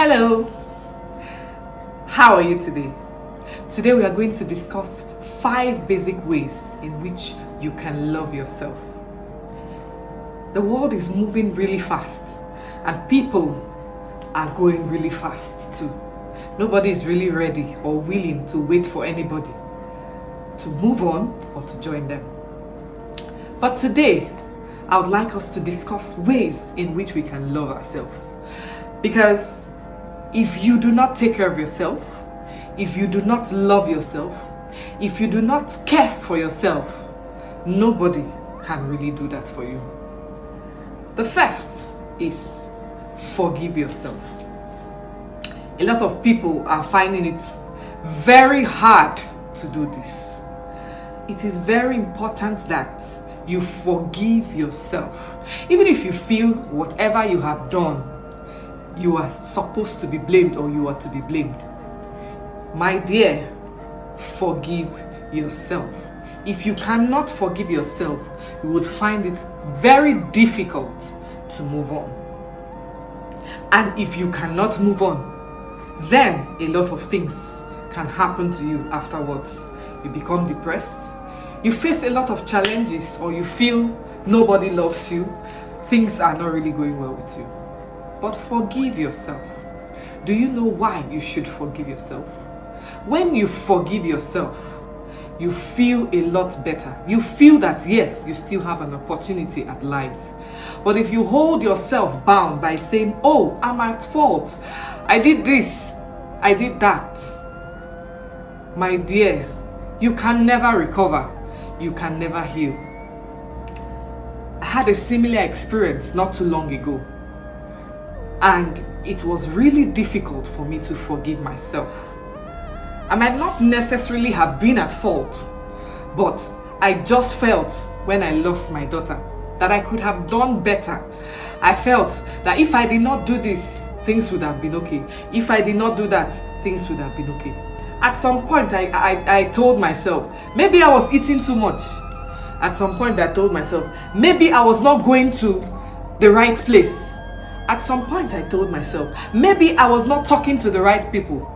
Hello, how are you today? Today we are going to discuss 5 basic ways in which you can love yourself. The world is moving really fast and people are going really fast too. Nobody is really ready or willing to wait for anybody to move on or to join them. But today, I would like us to discuss ways in which we can love ourselves. Because if you do not take care of yourself, if you do not love yourself, if you do not care for yourself, nobody can really do that for you. The first is forgive yourself. A lot of people are finding it very hard to do this. It is very important that you forgive yourself. Even if you feel whatever you have done, you are supposed to be blamed or you are to be blamed. My dear, forgive yourself. If you cannot forgive yourself, you would find it very difficult to move on. And if you cannot move on, then a lot of things can happen to you afterwards. You become depressed, you face a lot of challenges, or you feel nobody loves you, things are not really going well with you. But forgive yourself. Do you know why you should forgive yourself? When you forgive yourself, you feel a lot better. You feel that yes, you still have an opportunity at life. But if you hold yourself bound by saying, oh, I'm at fault, I did this, I did that, my dear, you can never recover. You can never heal. I had a similar experience not too long ago. And it was really difficult for me to forgive myself. I might not necessarily have been at fault, but I just felt when I lost my daughter that I could have done better. I felt that if I did not do this, things would have been okay. If I did not do that, things would have been okay. At some point, I told myself, maybe I was eating too much. At some point, I told myself, maybe I was not going to the right place. At some point, I told myself, maybe I was not talking to the right people.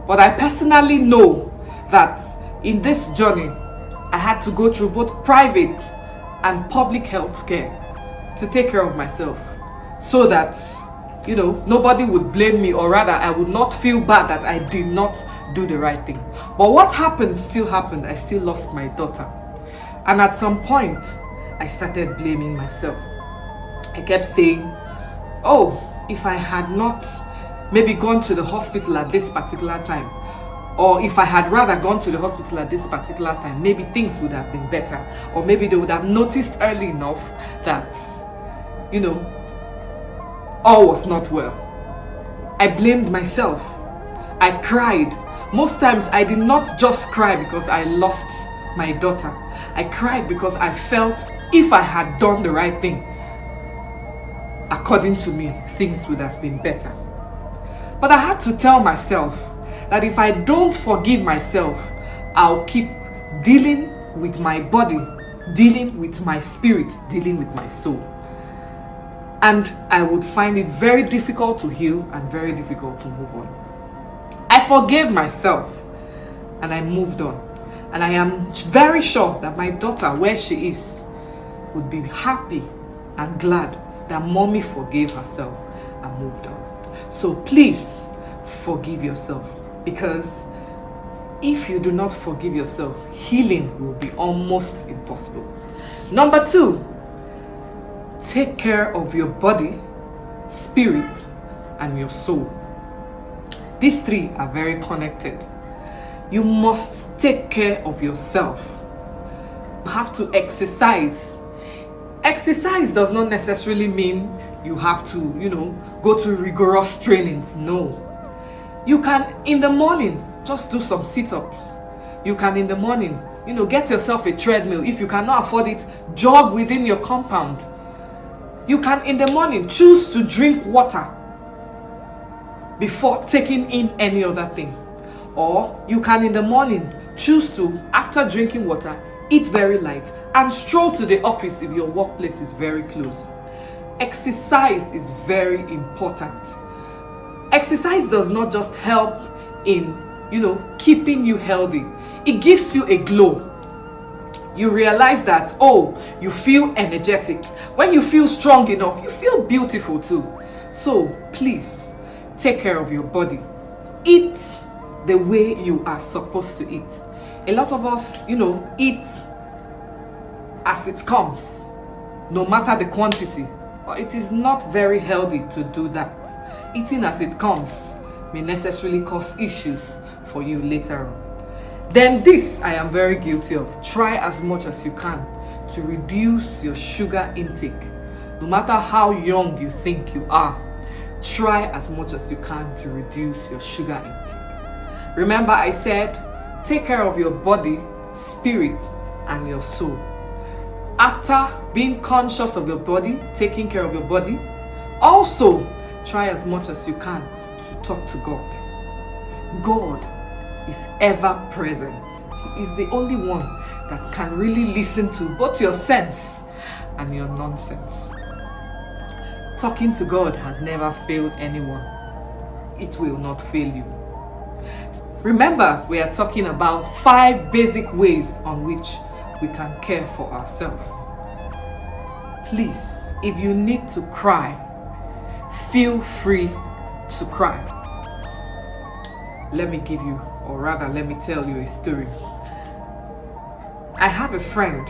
But I personally know that in this journey, I had to go through both private and public health care to take care of myself so that, nobody would blame me, or rather, I would not feel bad that I did not do the right thing. But what happened still happened. I still lost my daughter. And at some point, I started blaming myself. I kept saying, oh, if I had not maybe gone to the hospital at this particular time, or if I had rather gone to the hospital at this particular time, maybe things would have been better, or maybe they would have noticed early enough that, all was not well. I blamed myself. I cried. Most times I did not just cry because I lost my daughter. I cried because I felt if I had done the right thing, according to me, things would have been better. But I had to tell myself that if I don't forgive myself, I'll keep dealing with my body, dealing with my spirit, dealing with my soul. And I would find it very difficult to heal and very difficult to move on. I forgave myself and I moved on. And I am very sure that my daughter, where she is, would be happy and glad that mommy forgave herself and moved on. So please forgive yourself, because if you do not forgive yourself, healing will be almost impossible. Number 2, take care of your body, spirit, and your soul. These 3 are very connected. You must take care of yourself. You have to exercise. Exercise does not necessarily mean you have to, go to rigorous trainings. No. You can, in the morning, just do some sit-ups. You can, in the morning, get yourself a treadmill. If you cannot afford it, jog within your compound. You can, in the morning, choose to drink water before taking in any other thing. Or you can, in the morning, choose to, after drinking water, eat very light and stroll to the office if your workplace is very close. Exercise is very important. exercise does not just help in, keeping you healthy. It gives you a glow. You realize that, you feel energetic. When you feel strong enough, you feel beautiful too. So please, take care of your body. Eat the way you are supposed to eat. A lot of us, eat as it comes, no matter the quantity. But it is not very healthy to do that. Eating as it comes may necessarily cause issues for you later on. Then this I am very guilty of. Try as much as you can to reduce your sugar intake. No matter how young you think you are, try as much as you can to reduce your sugar intake. Remember I said, take care of your body, spirit, and your soul. After being conscious of your body, taking care of your body, also try as much as you can to talk to God. God is ever present. He is the only one that can really listen to both your sense and your nonsense. Talking to God has never failed anyone. It will not fail you. Remember, we are talking about 5 basic ways on which we can care for ourselves. Please, if you need to cry, feel free to cry. Let me give you, or rather let me tell you a story. I have a friend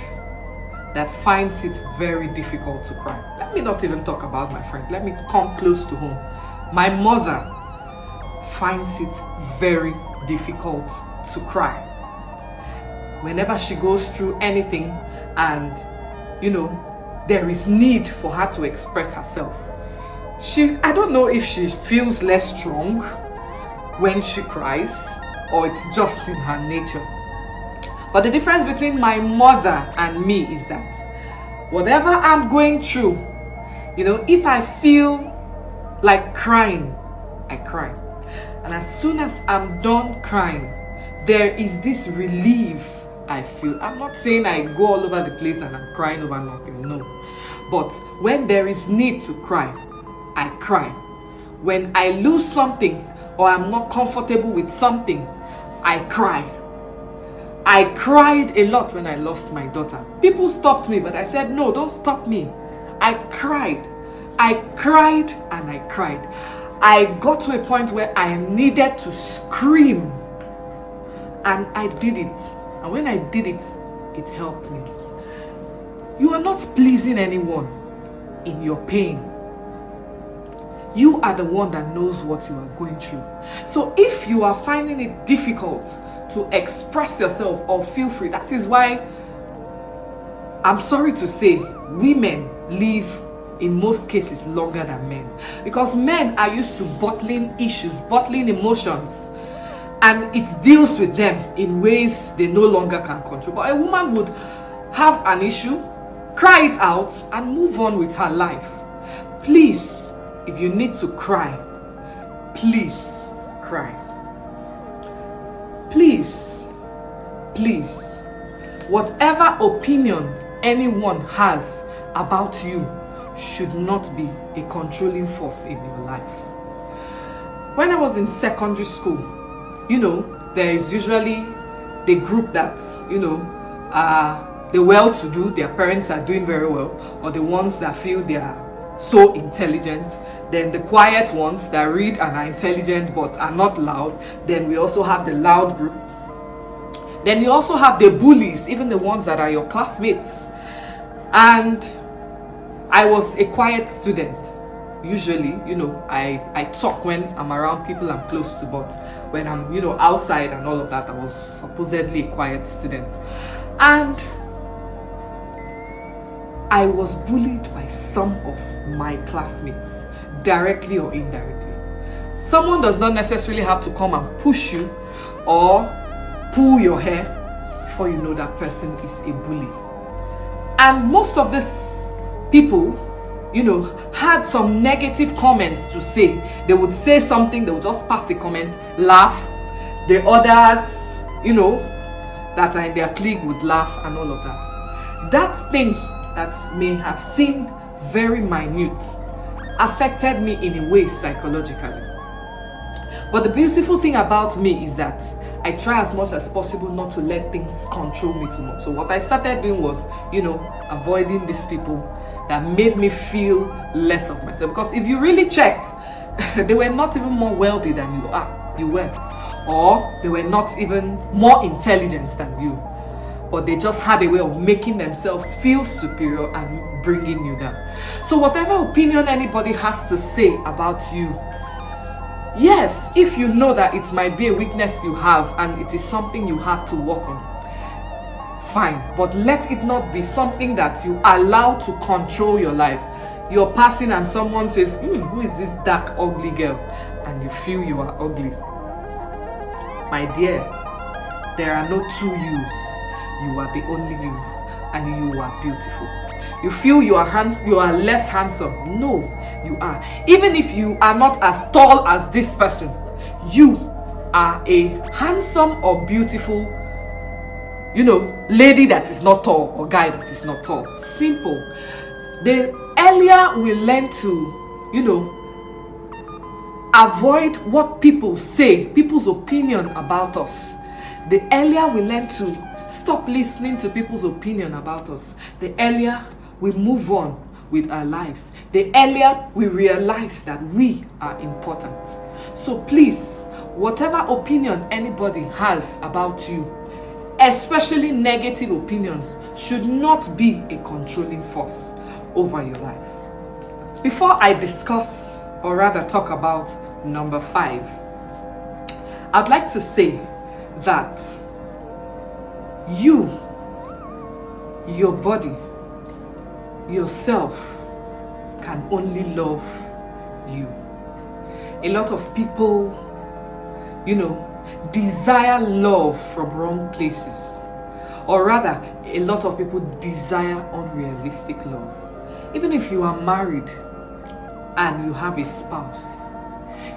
that finds it very difficult to cry. Let me not even talk about my friend. Let me come close to home. My mother finds it very difficult to cry. Whenever she goes through anything and, there is need for her to express herself, I don't know if she feels less strong when she cries or it's just in her nature. But the difference between my mother and me is that whatever I'm going through, if I feel like crying, I cry. And as soon as I'm done crying, there is this relief I feel. I'm not saying I go all over the place and I'm crying over nothing, no. But when there is need to cry, I cry. When I lose something or I'm not comfortable with something, I cry. I cried a lot when I lost my daughter. People stopped me, but I said, no, don't stop me. I cried. I cried and I cried. I got to a point where I needed to scream. And I did it. And when I did it, it helped me. You are not pleasing anyone in your pain. You are the one that knows what you are going through. So if you are finding it difficult to express yourself or feel free, that is why I'm sorry to say women live in most cases longer than men, because men are used to bottling issues, bottling emotions, and it deals with them in ways they no longer can control. But a woman would have an issue, cry it out, and move on with her life. Please, if you need to cry, please cry. Please, whatever opinion anyone has about you should not be a controlling force in your life. When I was in secondary school, there is usually the group that, are the well-to-do, their parents are doing very well, or the ones that feel they are so intelligent. Then the quiet ones that read and are intelligent but are not loud. Then we also have the loud group. Then you also have the bullies, even the ones that are your classmates. And I was a quiet student. Usually, I talk when I'm around people I'm close to, but when I'm, outside and all of that, I was supposedly a quiet student. And I was bullied by some of my classmates, directly or indirectly. Someone does not necessarily have to come and push you or pull your hair before you know that person is a bully. And most of these people, had some negative comments to say. They would say something, they would just pass a comment, laugh. The others, that are in their clique would laugh and all of that. That thing that may have seemed very minute affected me in a way psychologically. But the beautiful thing about me is that I try as much as possible not to let things control me too much. So what I started doing was, avoiding these people that made me feel less of myself. Because if you really checked, they were not even more wealthy than you were. Or they were not even more intelligent than you. But they just had a way of making themselves feel superior and bringing you down. So whatever opinion anybody has to say about you, yes, if you know that it might be a weakness you have and it is something you have to work on, fine. But let it not be something that you allow to control your life. You're passing and someone says, who is this dark, ugly girl? And you feel you are ugly. My dear, there are no two yous. You are the only you, and you are beautiful. You feel you are less handsome. No, you are. Even if you are not as tall as this person, you are a handsome or beautiful, lady that is not tall or guy that is not tall. Simple. The earlier we learn to, avoid what people say, people's opinion about us, the earlier we learn to stop listening to people's opinion about us, the earlier we move on with our lives, the earlier we realize that we are important. So please, whatever opinion anybody has about you, especially negative opinions, should not be a controlling force over your life. Before I discuss, or rather talk about number 5, I'd like to say that you, your body, yourself can only love you. A lot of people, desire love from wrong places. Or rather, a lot of people desire unrealistic love. Even if you are married and you have a spouse,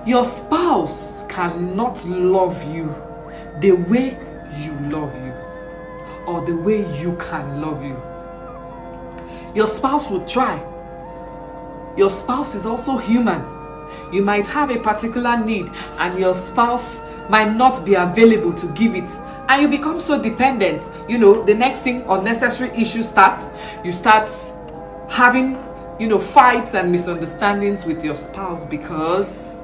your spouse cannot love you the way you love you, or the way you can love you. Your spouse will try. Your spouse is also human. You might have a particular need and your spouse might not be available to give it, and you become so dependent. The next thing, unnecessary issues starts. You start having fights and misunderstandings with your spouse because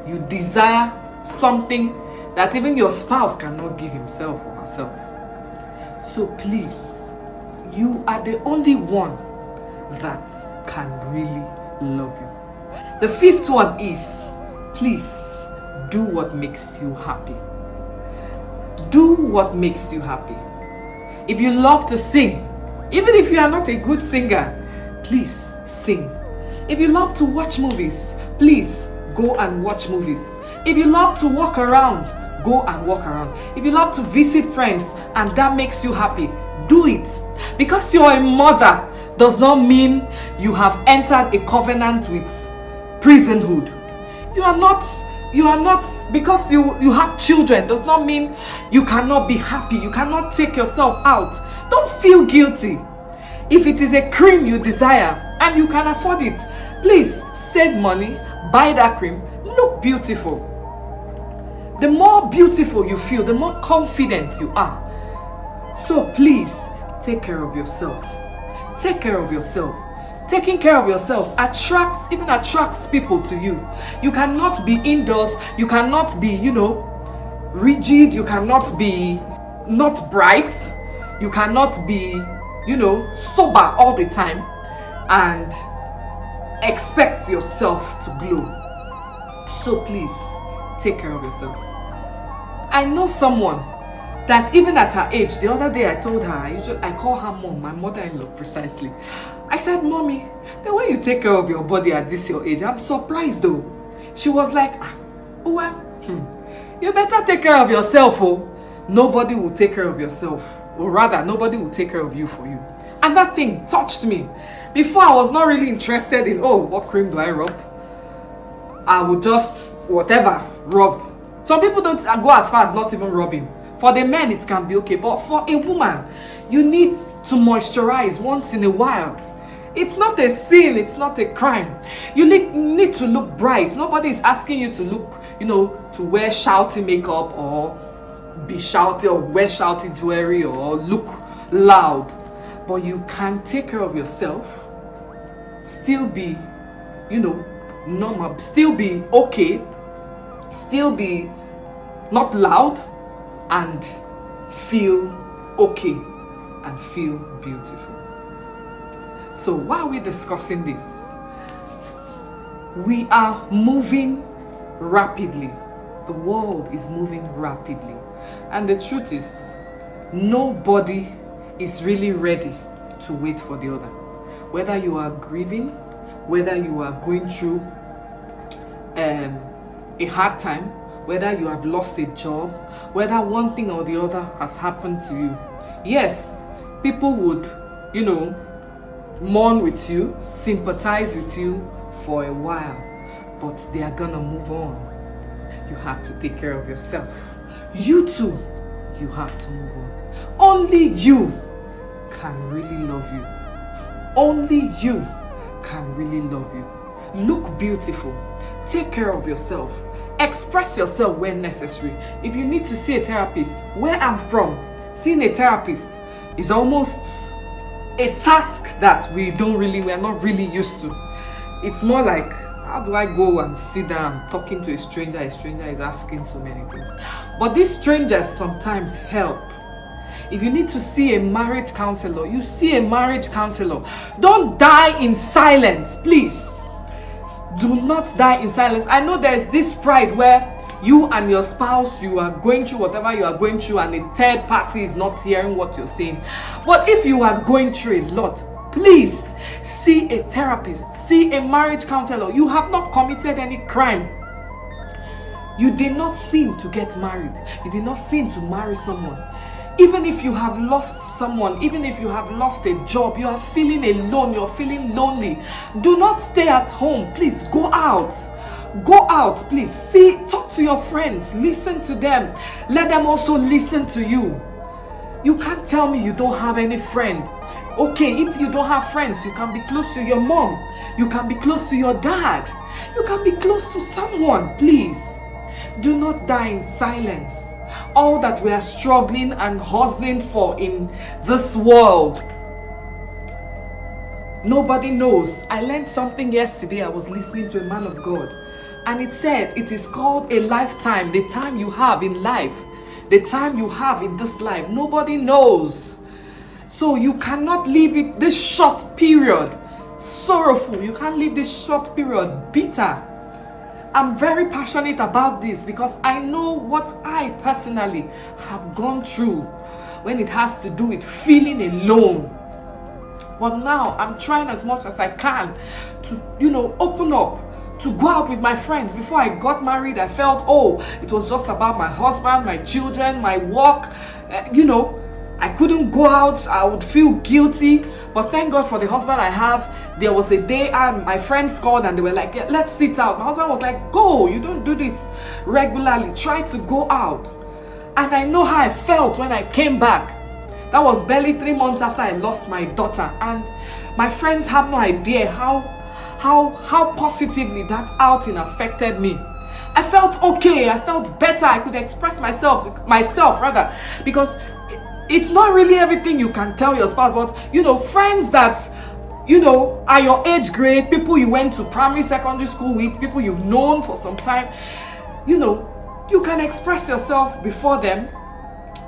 you desire something that even your spouse cannot give himself or herself. So please, you are the only one that can really love you. The 5th one is, please do what makes you happy. Do what makes you happy. If you love to sing, even if you are not a good singer, please sing. If you love to watch movies, please go and watch movies. If you love to walk around, go and walk around. If you love to visit friends and that makes you happy, do it. Because you're a mother does not mean you have entered a covenant with prisonhood. You are not, because you have children does not mean you cannot be happy. You cannot take yourself out. Don't feel guilty. If it is a cream you desire and you can afford it, please save money, buy that cream, look beautiful. The more beautiful you feel, the more confident you are. So please, take care of yourself. Take care of yourself. Taking care of yourself attracts people to you. You cannot be indoors. You cannot be, rigid. You cannot be not bright. You cannot be, sober all the time and expect yourself to glow. So please, take care of yourself. I know someone that even at her age, the other day I told her, I call her mom, my mother-in-law precisely. I said, Mommy, the way you take care of your body at this your age, I'm surprised though. She was like, you better take care of yourself, oh. Nobody will take care of yourself. Or rather, nobody will take care of you for you. And that thing touched me. Before, I was not really interested in, what cream do I rub? I would just, rub. Some people don't go as far as not even rubbing. For the men, it can be okay. But for a woman, you need to moisturize once in a while. It's not a sin, it's not a crime. You need to look bright. Nobody is asking you to look, to wear shouty makeup or be shouty or wear shouty jewelry or look loud. But you can take care of yourself, still be, normal, still be okay, still be not loud, and feel okay and feel beautiful. So why are we discussing this? We are moving rapidly. The world is moving rapidly. And the truth is, nobody is really ready to wait for the other. Whether you are grieving, whether you are going through a hard time, whether you have lost a job, whether one thing or the other has happened to you. Yes, people would, mourn with you, sympathize with you for a while, but they are gonna move on. You have to take care of yourself. You too, you have to move on. Only you can really love you. Only you can really love you. Look beautiful. Take care of yourself. Express yourself when necessary. If you need to see a therapist, where I'm from, seeing a therapist is almost a task that we're not really used to. It's more like, how do I go and sit down talking to a stranger? A stranger is asking so many things. But these strangers sometimes help. If you need to see a marriage counselor, you see a marriage counselor. Don't die in silence, please. Do not die in silence. I know there's this pride where you and your spouse, you are going through whatever you are going through and a third party is not hearing what you're saying. But if you are going through a lot, please see a therapist, see a marriage counselor. You have not committed any crime. You did not sin to get married. You did not sin to marry someone. Even if you have lost someone, even if you have lost a job, you are feeling alone, you're feeling lonely, do not stay at home. Please go out. Go out, please. Talk to your friends, listen to them. Let them also listen to you. You can't tell me you don't have any friend. Okay, if you don't have friends, you can be close to your mom. You can be close to your dad. You can be close to someone, please. Do not die in silence. All that we are struggling and hustling for in this world, nobody knows. I learned something yesterday. I was listening to a man of God, and it said it is called a lifetime. The time you have in life, the time you have in this life, nobody knows. So you cannot live it this short period sorrowful. You can't live this short period bitter. I'm very passionate about this because I know what I personally have gone through when it has to do with feeling alone. But now I'm trying as much as I can to, open up, to go out with my friends. Before I got married, I felt, it was just about my husband, my children, my work, I couldn't go out. I would feel guilty. But thank God for the husband I have. There was a day and my friends called and they were like, let's sit out. My husband was like, go, you don't do this regularly. Try to go out. And I know how I felt when I came back. That was barely 3 months after I lost my daughter. And my friends have no idea how positively that outing affected me. I felt okay. I felt better. I could express myself because it's not really everything you can tell your spouse, but friends that are your age grade, people you went to primary, secondary school with, people you've known for some time, you can express yourself before them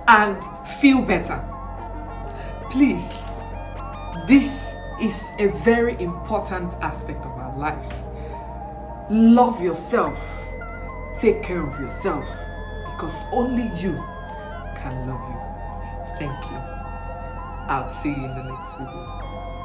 and feel better. Please, this is a very important aspect of our lives. Love yourself. Take care of yourself, because only you can love you. Thank you. I'll see you in the next video.